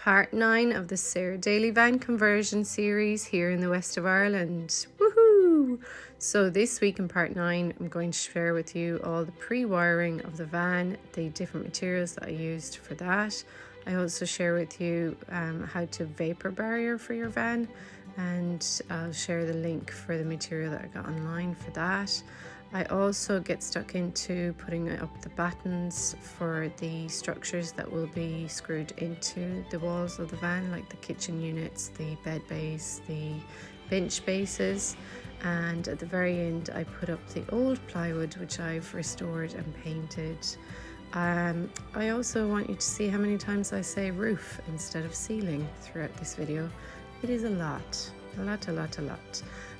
part 9 of the Sarah Daily van conversion series here in the west of Ireland. Woohoo! So this week in part 9 I'm going to share with you all the pre-wiring of the van, the different materials that I used for that. I also share with you how to Vapour Barrier for your van, and I'll share the link for the material that I got online for that. I also get stuck into putting up the battens for the structures that will be screwed into the walls of the van, like the kitchen units, the bed base, the bench bases, and at the very end I put up the old plywood which I've restored and painted. I also want you to see how many times I say roof instead of ceiling throughout this video. It is a lot.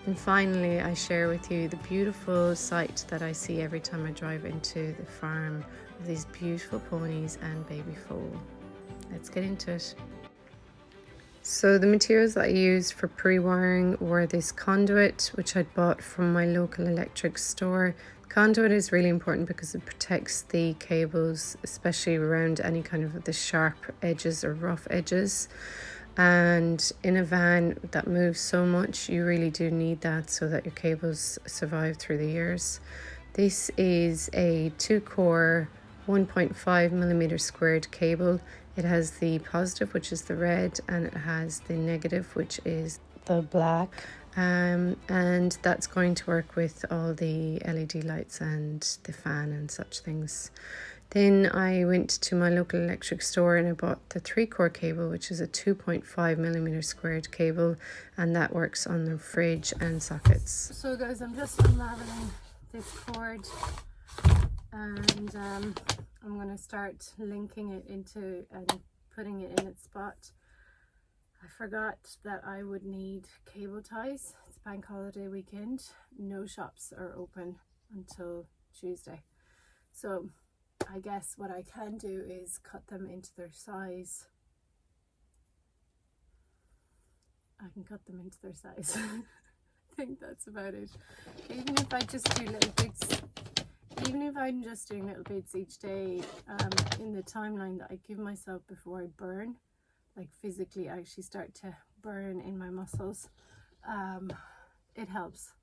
And finally, I share with you the beautiful sight that I see every time I drive into the farm of these beautiful ponies and baby foal. Let's get into it. So the materials that I used for pre-wiring were this conduit, which I'd bought from my local electric store. Conduit is really important because it protects the cables, especially around any kind of the sharp edges or rough edges. And in a van that moves so much, you really do need that so that your cables survive through the years. This is a 2-core 1.5mm squared cable. It has the positive, which is the red, and it has the negative, which is the black. And that's going to work with all the LED lights and the fan and such things. Then I went to my local electric store and I bought the 3-core cable, which is a 2.5mm squared cable, and that works on the fridge and sockets. So guys, I'm just unraveling this cord, and I'm going to start linking it into and putting it in its spot. I forgot that I would need cable ties. It's bank holiday weekend. No shops are open until Tuesday. So I guess what I can do is cut them into their size. I can cut them into their size. I think that's about it. Even if I just do little bits, even if I'm just doing little bits each day, in the timeline that I give myself before I burn, like physically actually start to burn in my muscles, it helps.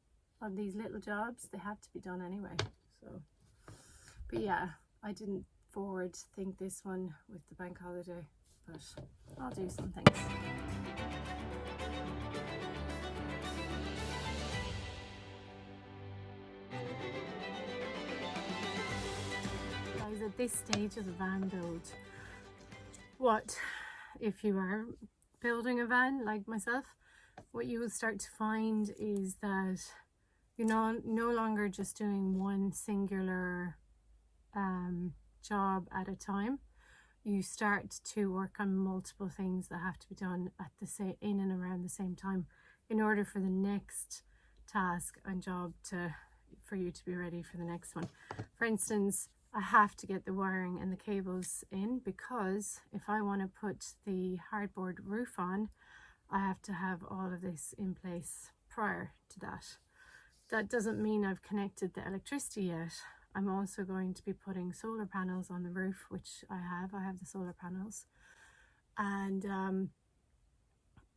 On these little jobs, they have to be done anyway. So, but yeah, I didn't forward think this one with the bank holiday, but I'll do some things. Guys, at this stage of the van build, if you are building a van like myself, what you will start to find is that you're no longer just doing one singular job at a time. You start to work on multiple things that have to be done at in and around the same time in order for the next task and job for you to be ready for the next one. For instance, I have to get the wiring and the cables in, because if I want to put the hardboard roof on, I have to have all of this in place prior to that. That doesn't mean I've connected the electricity yet. I'm also going to be putting solar panels on the roof, which I have the solar panels, and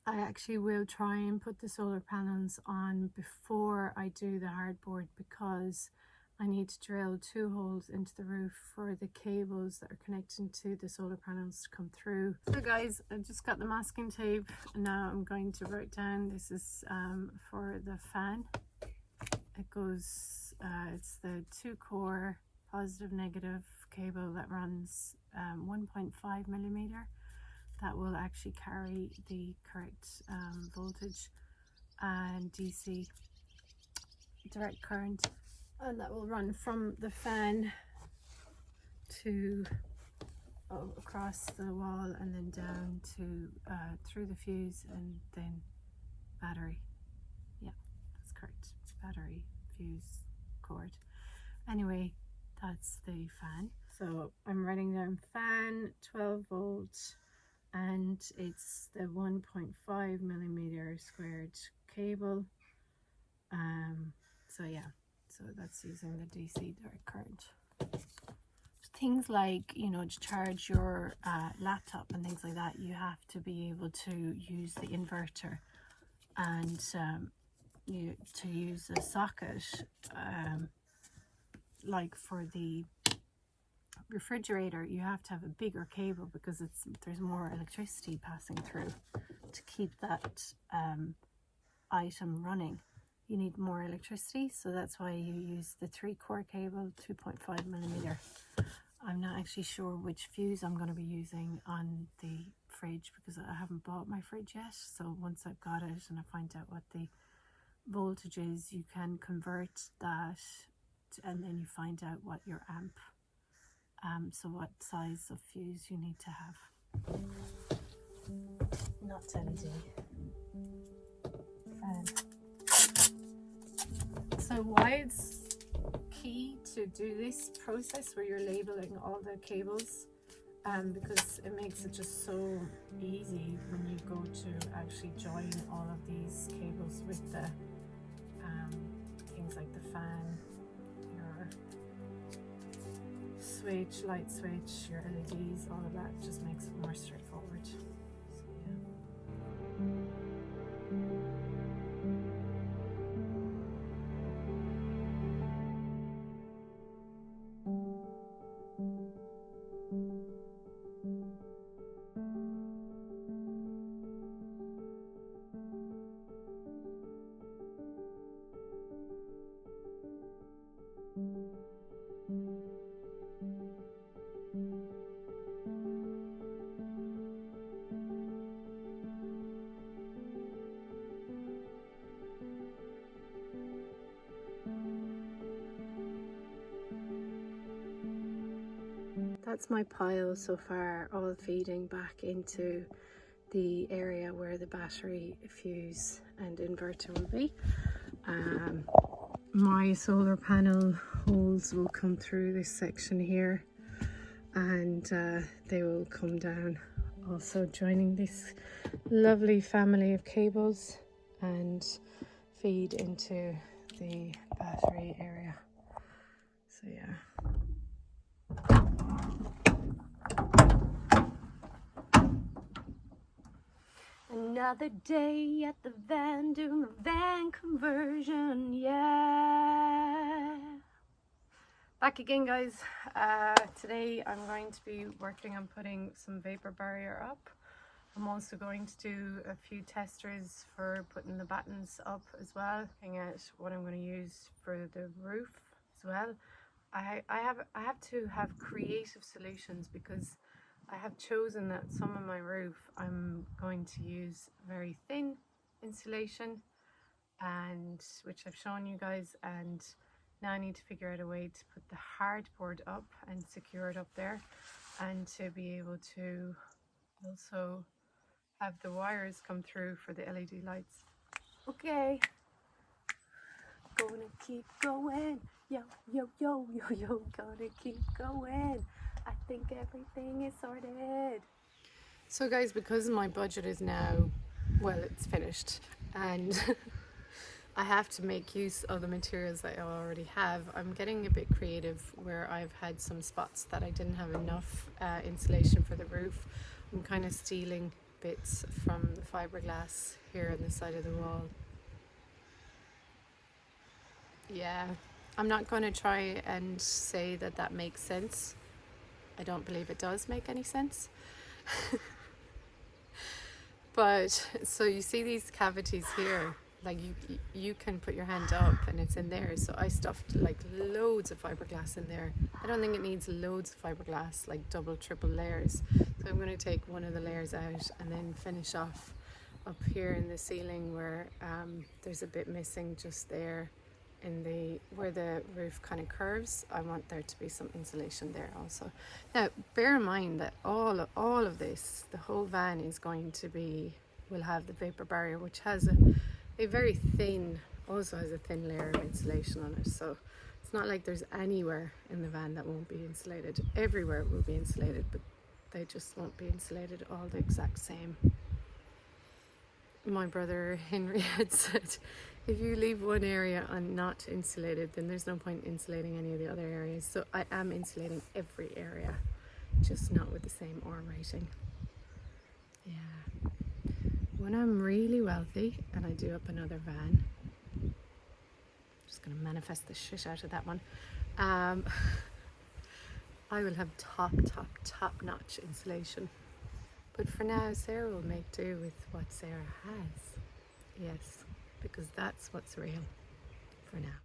I actually will try and put the solar panels on before I do the hardboard, because I need to drill 2 holes into the roof for the cables that are connecting to the solar panels to come through. So guys, I've just got the masking tape, and now I'm going to write down, this is for the fan. It goes, it's the 2-core positive negative cable that runs 1.5mm. That will actually carry the correct voltage and DC direct current, and that will run from the fan to across the wall and then down to through the fuse and then battery. Yeah, that's correct. Battery, fuse, cord. Anyway, that's the fan. So I'm writing down fan, 12 volts, and it's the 1.5mm squared cable. So yeah, so that's using the DC direct current. things like, you know, to charge your laptop and things like that, you have to be able to use the inverter, and to use a socket, like for the refrigerator, you have to have a bigger cable because there's more electricity passing through to keep that item running. You need more electricity, so that's why you use the 3-core cable, 2.5mm. I'm not actually sure which fuse I'm going to be using on the fridge because I haven't bought my fridge yet. So once I've got it and I find out what the voltage is, you can convert that, and then you find out what your amp, so what size of fuse you need to have. Not LED. So why it's key to do this process where you're labeling all the cables, because it makes it just so easy when you go to actually join all of these cables with the things like the fan, your switch, light switch, your LEDs, all of that just makes it more straightforward. So, yeah. That's my pile so far, all feeding back into the area where the battery, fuse and inverter will be. My solar panel holes will come through this section here, and they will come down, also joining this lovely family of cables and feed into the battery area. So yeah. Another day at the van, doing the van conversion, yeah. Back again, guys. Today I'm going to be working on putting some Vapour Barrier up. I'm also going to do a few testers for putting the battens up as well, looking at what I'm going to use for the roof as well. I have to have creative solutions because I have chosen that some of my roof I'm going to use very thin insulation, and which I've shown you guys, and now I need to figure out a way to put the hardboard up and secure it up there, and to be able to also have the wires come through for the LED lights. Okay, gonna keep going, yo yo yo yo yo, gonna keep going. I think everything is sorted. So guys, because my budget is now, well, it's finished, and I have to make use of the materials that I already have, I'm getting a bit creative where I've had some spots that I didn't have enough insulation for the roof. I'm kind of stealing bits from the fiberglass here on the side of the wall. Yeah, I'm not going to try and say that that makes sense. I don't believe it does make any sense. But so you see these cavities here, like you can put your hand up and it's in there. So I stuffed like loads of fiberglass in there. I don't think it needs loads of fiberglass, like double, triple layers. So I'm going to take one of the layers out and then finish off up here in the ceiling where there's a bit missing just there. In where the roof kind of curves, I want there to be some insulation there also. Now bear in mind that all of this, the whole van is going to will have the Vapour Barrier, which has a very thin, also has a thin layer of insulation on it. So it's not like there's anywhere in the van that won't be insulated. Everywhere will be insulated, but they just won't be insulated all the exact same. My brother Henry had said If you leave one area not insulated, then there's no point insulating any of the other areas. So I am insulating every area, just not with the same R rating. Yeah. When I'm really wealthy and I do up another van, I'm just going to manifest the shit out of that one. I will have top notch insulation. But for now, Sarah will make do with what Sarah has. Yes, because that's what's real for now.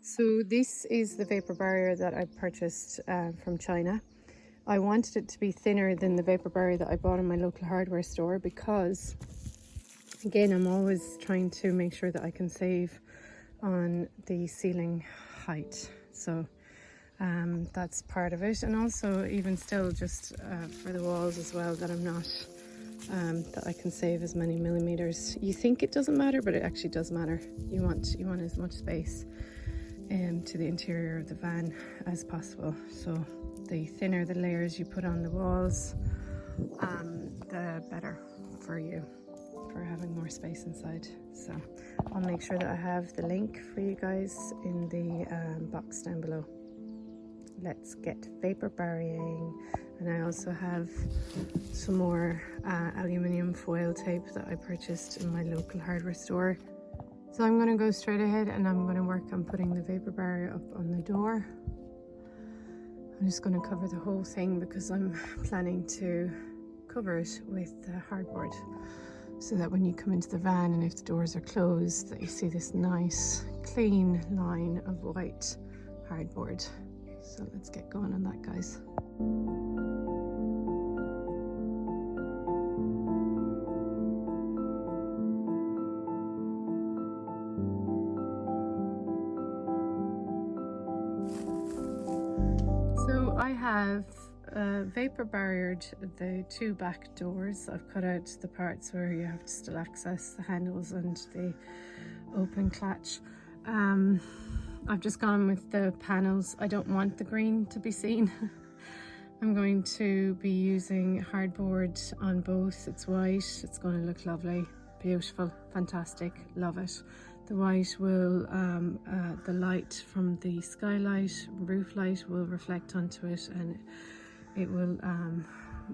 So this is the Vapour Barrier that I purchased from China. I wanted it to be thinner than the Vapour Barrier that I bought in my local hardware store because, again, I'm always trying to make sure that I can save on the ceiling height. So that's part of it. And also even still just for the walls as well, that I'm not, that I can save as many millimeters. You think it doesn't matter, but it actually does matter. You want as much space to the interior of the van as possible. So the thinner the layers you put on the walls, the better for you, for having more space inside. So I'll make sure that I have the link for you guys in the box down below. Let's get Vapour Barrying. And I also have some more aluminium foil tape that I purchased in my local hardware store. So I'm going to go straight ahead and I'm going to work on putting the Vapour Barrier up on the door. I'm just going to cover the whole thing because I'm planning to cover it with hardboard, so that when you come into the van and if the doors are closed, that you see this nice clean line of white hardboard. So let's get going on that, guys. So I have Vapour barriered the two back doors. I've cut out the parts where you have to still access the handles and the open clutch. I've just gone with the panels. I don't want the green to be seen. I'm going to be using hardboard on both. It's white, it's going to look lovely, beautiful, fantastic, love it. The white will, the light from the skylight, roof light will reflect onto it, and it will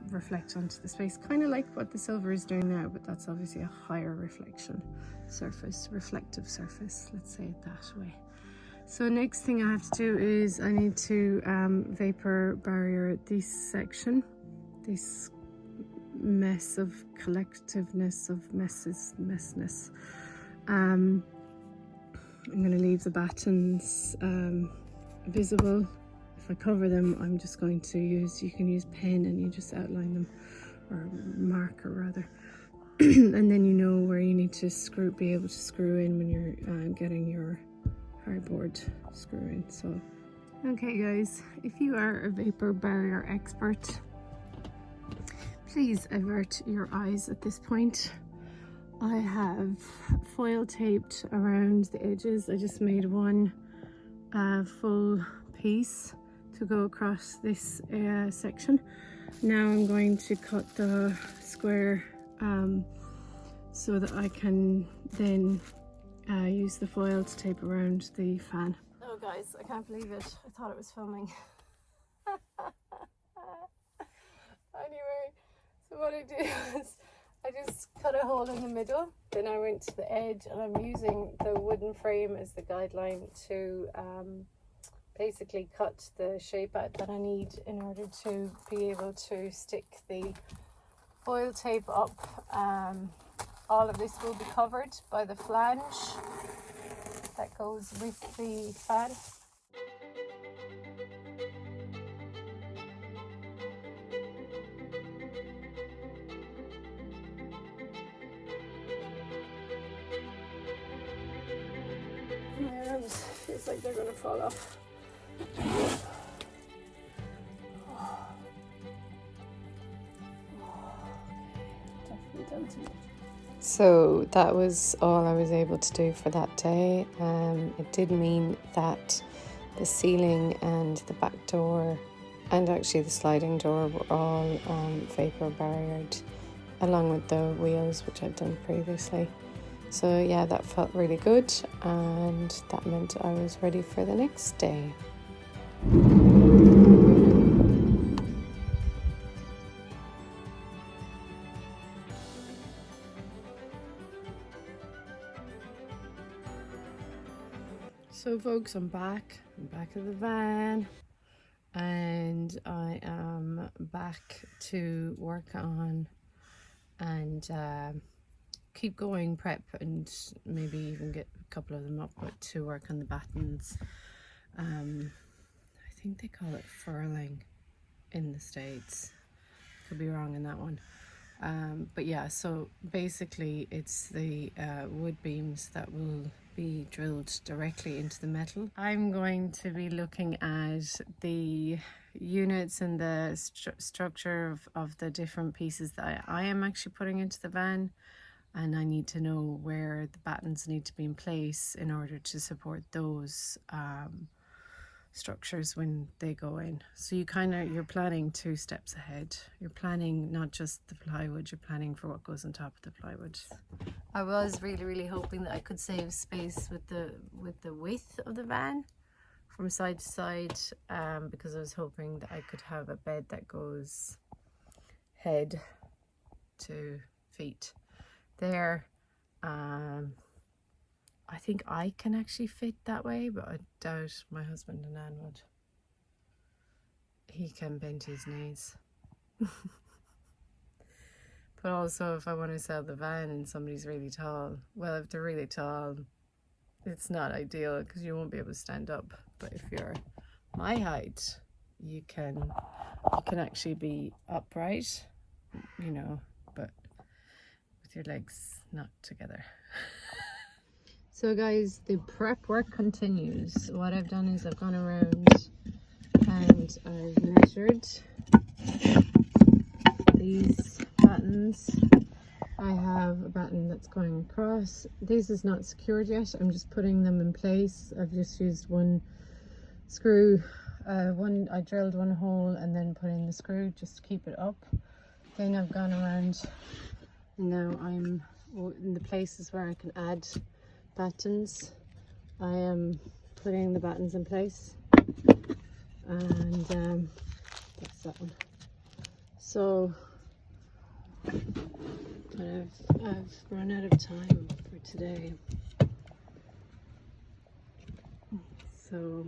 reflect onto the space, kind of like what the silver is doing now, but that's obviously a higher reflection surface, reflective surface, let's say it that way. So next thing I have to do is I need to Vapour Barrier this section, this mess of collectiveness of messiness. I'm going to leave the battens visible. If I cover them, I'm just going to use, you can use pen and you just outline them, or marker rather. And then you know where you need to be able to screw in when you're getting your hardboard screw in. So, okay guys, if you are a Vapour Barrier expert, please avert your eyes at this point. I have foil taped around the edges. I just made one full piece to go across this section. Now I'm going to cut the square so that I can then use the foil to tape around the fan. Oh guys, I can't believe it. I thought it was filming. Anyway, so what I did was I just cut a hole in the middle, then I went to the edge, and I'm using the wooden frame as the guideline to basically cut the shape out that I need in order to be able to stick the foil tape up. All of this will be covered by the flange that goes with the fan. My arms feels like they're going to fall off. Definitely done too much. So that was all I was able to do for that day. It did mean that the ceiling and the back door and actually the sliding door were all Vapour Barriered, along with the wheels, which I'd done previously. So yeah, that felt really good, and that meant I was ready for the next day. So folks, I'm back of the van, and I am back to work on and keep going, prep, and maybe even get a couple of them up, but to work on the battens. I think they call it furling in the States, could be wrong in that one. But yeah, so basically it's the wood beams that will be drilled directly into the metal. I'm going to be looking at the units and the structure of the different pieces that I am actually putting into the van, and I need to know where the battens need to be in place in order to support those structures when they go in. So you're planning 2 steps ahead. You're planning not just the plywood, you're planning for what goes on top of the plywood. I was really hoping that I could save space with the width of the van from side to side, because I was hoping that I could have a bed that goes head to feet there. I think I can actually fit that way, but I doubt my husband and Anne would. He can bend his knees. But also, if I want to sell the van and somebody's really tall, well, if they're really tall, it's not ideal because you won't be able to stand up. But if you're my height, you can actually be upright, you know, but with your legs not together. So guys, the prep work continues. What I've done is I've gone around and I've measured these battens. I have a batten that's going across. This is not secured yet. I'm just putting them in place. I've just used one screw. I drilled one hole and then put in the screw just to keep it up. Then I've gone around and now I'm in the places where I can add battens. I am putting the battens in place, and that's that one. So I've run out of time for today, so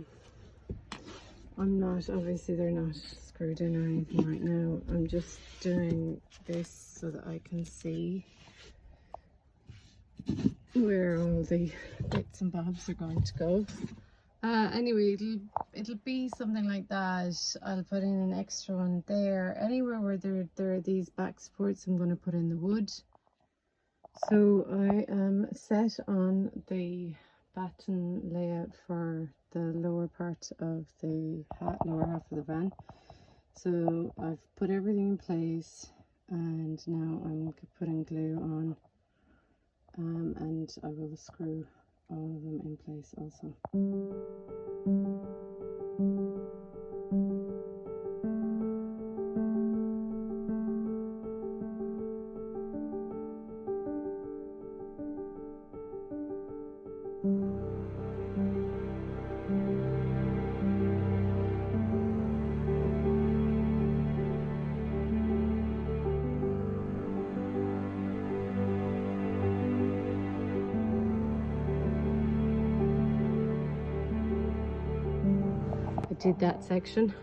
I'm not, obviously they're not screwed in or anything right now. I'm just doing this so that I can see where all the bits and bobs are going to go. Anyway, it'll be something like that. I'll put in an extra one there. Anywhere where there are these back supports, I'm going to put in the wood. So I am set on the batten layout for the lower part of the lower half of the van. So I've put everything in place, and now I'm putting glue on. And I will screw all of them in place also. Did that section.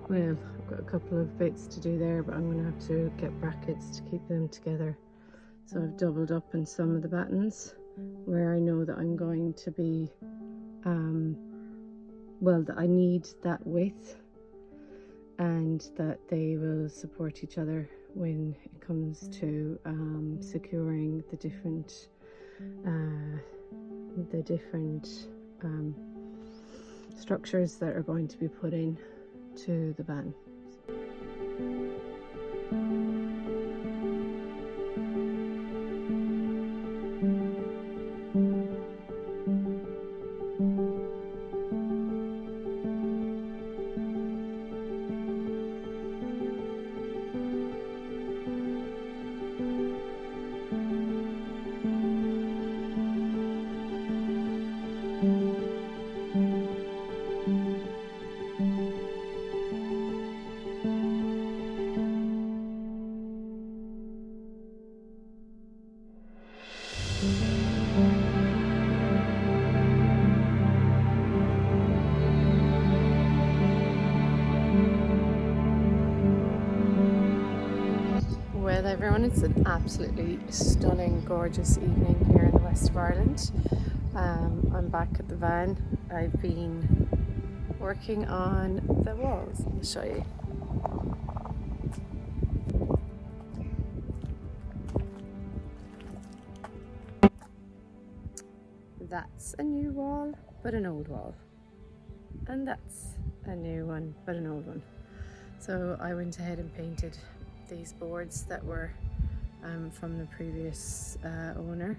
Well, I've got a couple of bits to do there, but I'm going to have to get brackets to keep them together. So I've doubled up in some of the battens where I know that I'm going to be, well, that I need that width and that they will support each other when it comes to securing the different structures that are going to be put in to the van. Well everyone, it's an absolutely stunning, gorgeous evening here in the west of Ireland. I'm back at the van. I've been working on the walls. I'll show you. That's a new wall, but an old wall. And that's a new one, but an old one. So I went ahead and painted these boards that were from the previous owner.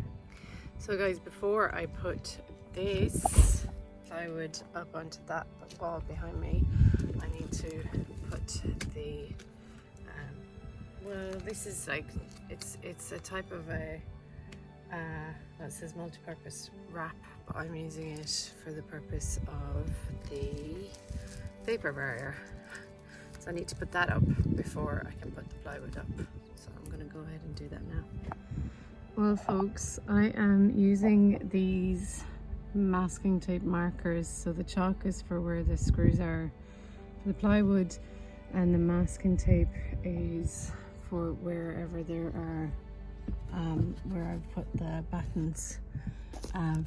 So guys, before I put this plywood up onto that wall behind me, I need to put the well, this is like it's a type of a well, it says multi-purpose wrap, but I'm using it for the purpose of the Vapour Barrier. So I need to put that up before I can put the plywood up. So I'm going to go ahead and do that now. Well folks, I am using these masking tape markers. So the chalk is for where the screws are for the plywood, and the masking tape is for wherever there are where I've put the battens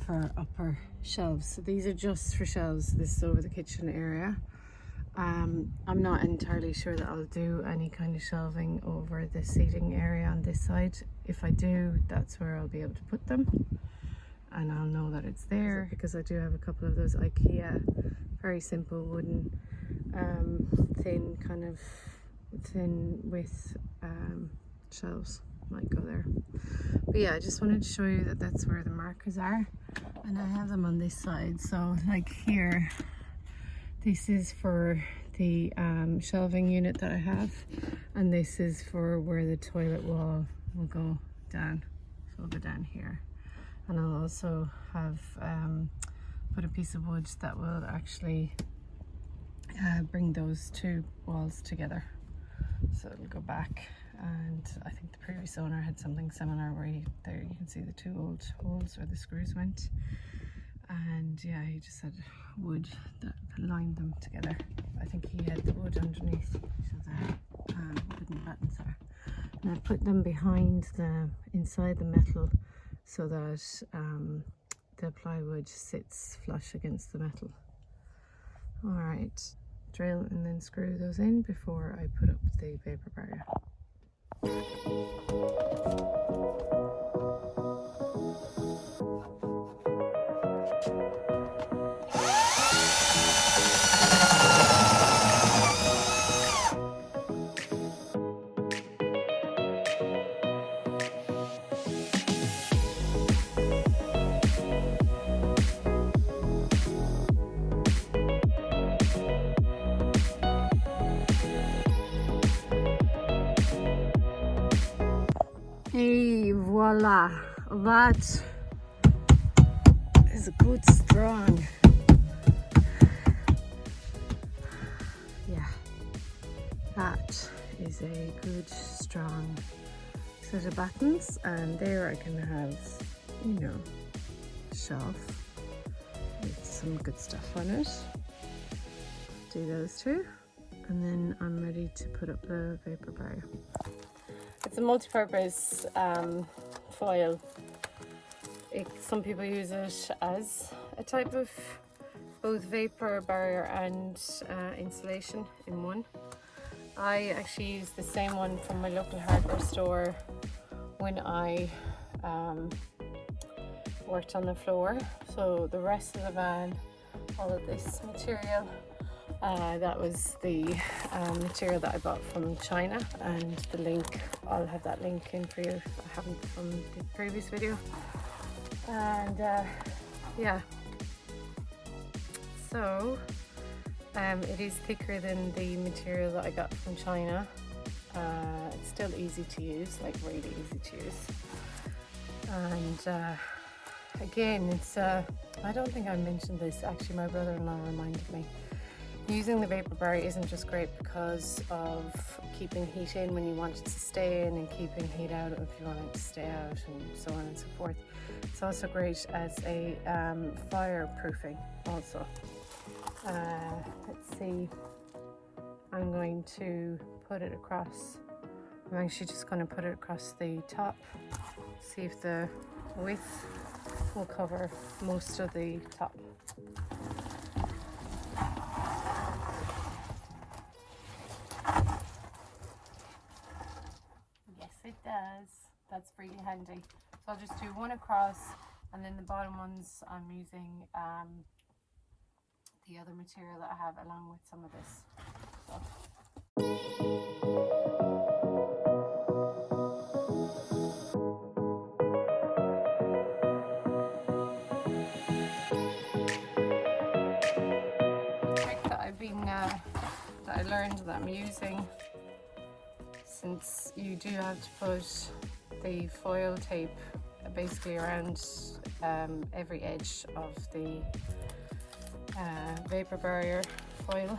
for upper shelves. So these are just for shelves. This is over the kitchen area. I'm not entirely sure that I'll do any kind of shelving over the seating area on this side. If I do, that's where I'll be able to put them, and I'll know that it's there, because I do have a couple of those IKEA very simple wooden thin width shelves. Might go there. But yeah, I just wanted to show you that that's where the markers are, and I have them on this side. So like here, this is for the shelving unit that I have, and this is for where the toilet wall will go down. So it'll go down here, and I'll also have put a piece of wood that will actually bring those two walls together. So it'll go back, and I think the previous owner had something similar where there you can see the two old holes where the screws went, and yeah, he just had wood that lined them together. I think he had the wood underneath, so the wooden buttons are, and I put them behind inside the metal so that the plywood sits flush against the metal. All right, drill and then screw those in before I put up the Vapour Barrier. Hey, voila, that is a good strong, yeah, that is a good strong set of battens, and there I can have, you know, a shelf with some good stuff on it. Do those two, and then I'm ready to put up the Vapour Barrier. It's a multi-purpose foil. Some people use it as a type of both Vapour Barrier and insulation in one. I actually use the same one from my local hardware store when I worked on the floor. So the rest of the van, all of this material, that was the material that I bought from China, and the link, I'll have that link in for you if I haven't from the previous video. And yeah, so it is thicker than the material that I got from China. It's still easy to use, like really easy to use. And again, it's I don't think I mentioned this, actually my brother-in-law reminded me. Using the Vapour Barrier isn't just great because of keeping heat in when you want it to stay in, and keeping heat out if you want it to stay out, and so on and so forth. It's also great as a fireproofing also. Let's see, I'm going to put it across I'm actually just going to put it across the top, see if the width will cover most of the top. Yes, it does. That's really handy. So I'll just do one across, and then the bottom ones I'm using the other material that I have along with some of this stuff. That I learned that I'm using, since you do have to put the foil tape basically around every edge of the Vapour Barrier foil.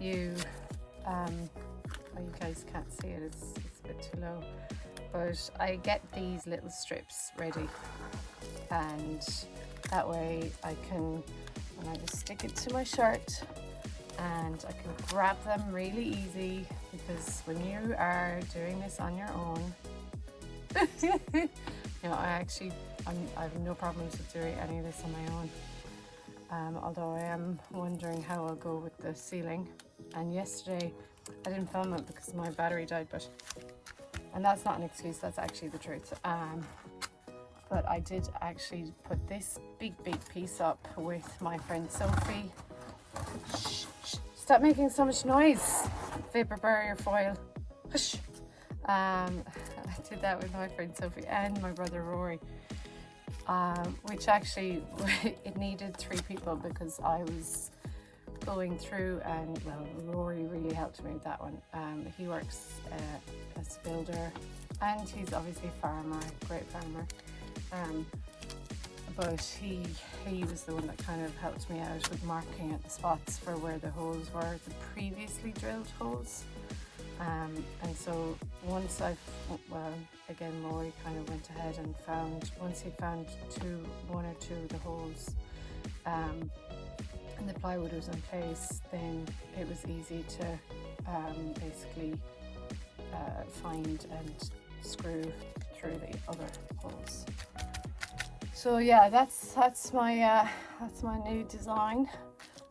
You well, you guys can't see it, it's a bit too low, but I get these little strips ready, and that way I can, and I just stick it to my shirt and I can grab them really easy, because when you are doing this on your own, you know, I have no problems with doing any of this on my own, although I am wondering how I'll go with the ceiling. And yesterday I didn't film it because my battery died, and that's not an excuse, that's actually the truth. But I did actually put this big piece up with my friend Sophie. Shh, shh, stop making so much noise. Vapour Barrier foil. Hush. I did that with my friend Sophie and my brother Rory, which actually it needed 3 people, because I was going through, and well, Rory really helped me with that one. He works as a builder, and he's obviously a farmer, great farmer. But he was the one that kind of helped me out with marking at the spots for where the holes were, the previously drilled holes. And so once again, Rory kind of went ahead and once he found one or two of the holes, and the plywood was in place, then it was easy to basically find and screw through the other holes. So yeah, that's my new design.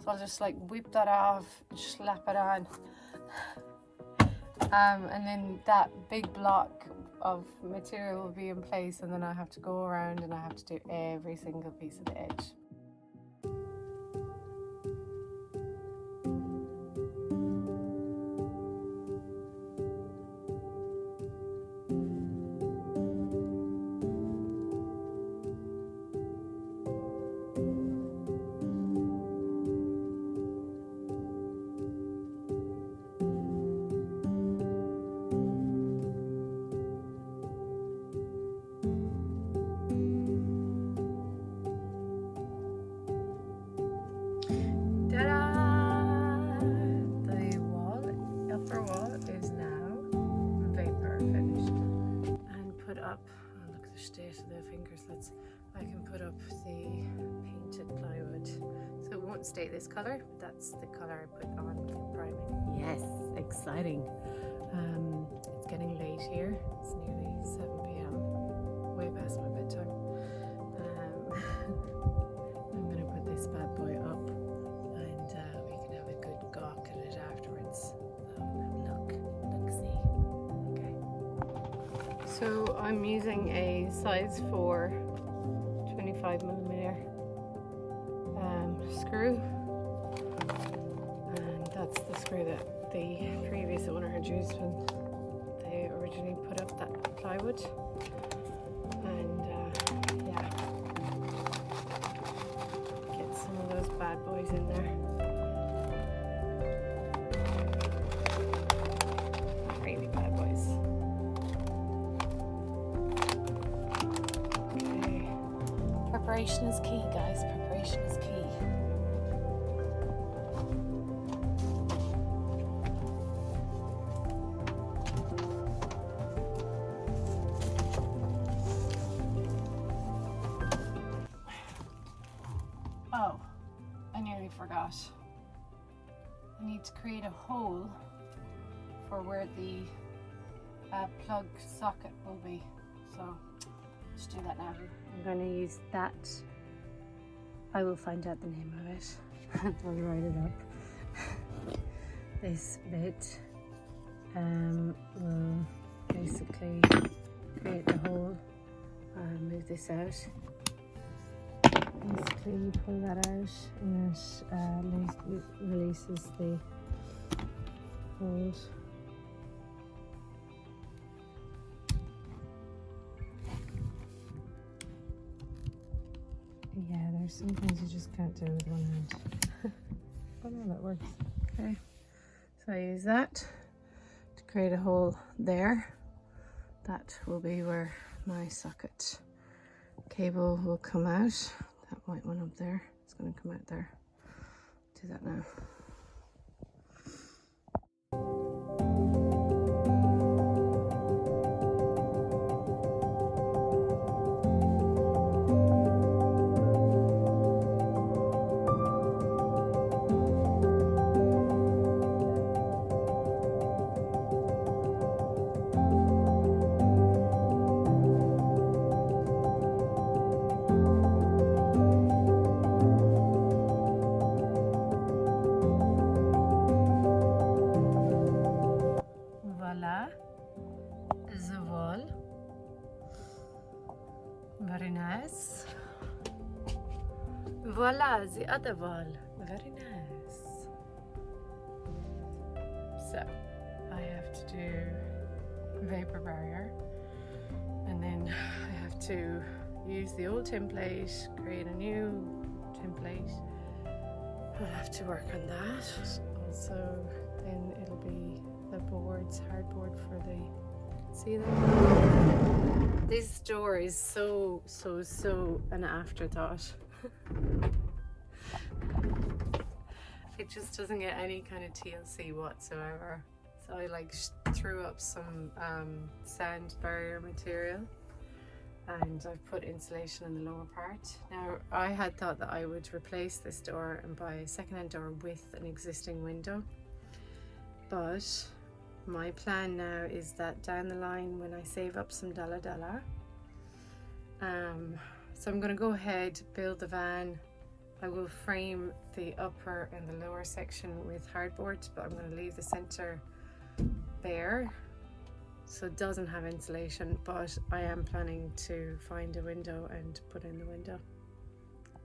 So I'll just like whip that off, slap it on, and then that big block of material will be in place, and then I have to go around and I have to do every single piece of the edge. I can put up the painted plywood, so it won't stay this color, but that's the color I put on the priming. Yes, exciting. It's getting late here. It's nearly 7 p.m. way past my bedtime. I'm gonna put this bad boy up, and we can have a good gawk at it afterwards. Look, see. Okay. So I'm using a size 4 25mm screw, and that's the screw that the previous owner had used when they originally put up that plywood. And yeah, get some of those bad boys in there. Really bad boys. Preparation is key, guys. Preparation is key. Oh, I nearly forgot. I need to create a hole for where the plug socket will be. So let's do that now. I'm going to use that. I will find out the name of it. I'll write it up. This bit will basically create the hole. Move this out. Basically you pull that out and it releases the hold. Yeah, there's some things you just can't do with one hand. But no, that works. Okay, so I use that to create a hole there. That will be where my socket cable will come out. That white one up there, it's going to come out there. Do that now. The wall. Very nice. Voila, the other wall. Very nice. So I have to do Vapour Barrier, and then I have to use the old template, create a new template. I'll have to work on that. Also, then it'll be the boards, hardboard for the ceiling. This door is so an afterthought. It just doesn't get any kind of TLC whatsoever. So I like threw up some sand barrier material, and I've put insulation in the lower part. Now I had thought that I would replace this door and buy a second-hand door with an existing window, but my plan now is that down the line, when I save up some dollar, so I'm going to go ahead, build the van. I will frame the upper and the lower section with hardboard, but I'm going to leave the center bare, so it doesn't have insulation, but I am planning to find a window and put in the window.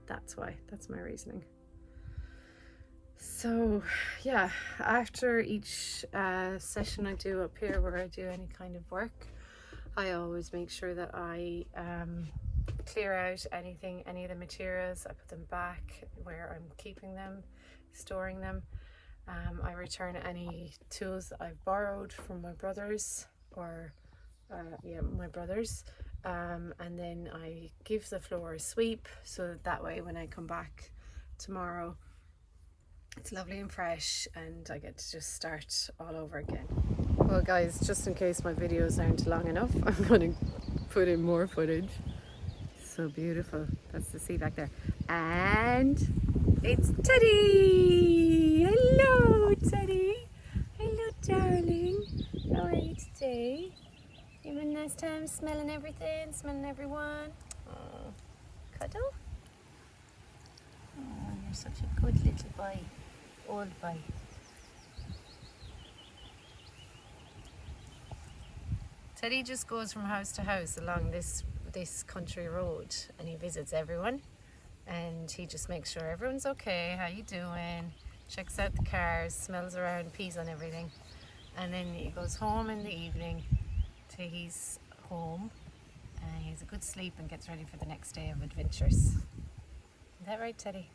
That's why, that's my reasoning. So yeah, after each session I do up here where I do any kind of work, I always make sure that I clear out any of the materials. I put them back where I'm keeping them, storing them. I return any tools that I've borrowed from my brothers, or my brothers, and then I give the floor a sweep, so that way when I come back tomorrow it's lovely and fresh and I get to just start all over again. Well guys, just in case my videos aren't long enough, I'm going to put in more footage. So beautiful. That's the sea back there. And it's Teddy! Hello Teddy! Hello darling! How are you today? You having a nice time smelling everything, smelling everyone? Oh, cuddle? Oh, you're such a good little boy. Old boy. Teddy just goes from house to house along this country road, and he visits everyone, and he just makes sure everyone's okay, how you doing, checks out the cars, smells around, pees on everything, and then he goes home in the evening to his home, and he has a good sleep and gets ready for the next day of adventures. Is that right, Teddy?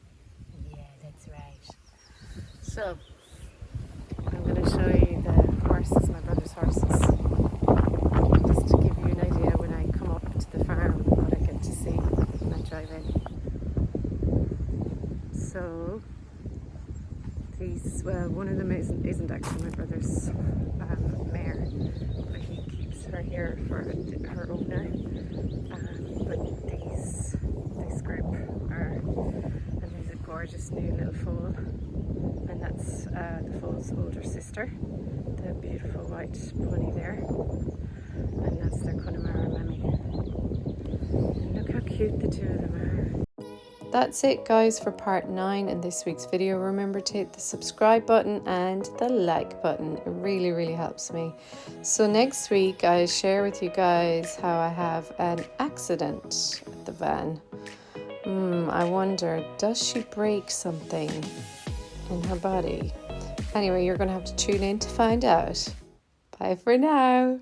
Yeah, that's right. So, I'm going to show you the horses, my brother's horses, just to give you an idea when I come up to the farm what I get to see when I drive in. So, these, well, one of them isn't actually my brother's mare, but he keeps her here for her owner. But this group are, and there's a gorgeous new little foal. And that's the foal's older sister, the beautiful white pony there. the two of them are. That's it, guys, for part 9 in this week's video. Remember to hit the subscribe button and the like button. It really helps me. So next week I'll share with you guys how I have an accident at the van. I wonder, does she break something in her body? Anyway, you're going to have to tune in to find out. Bye for now.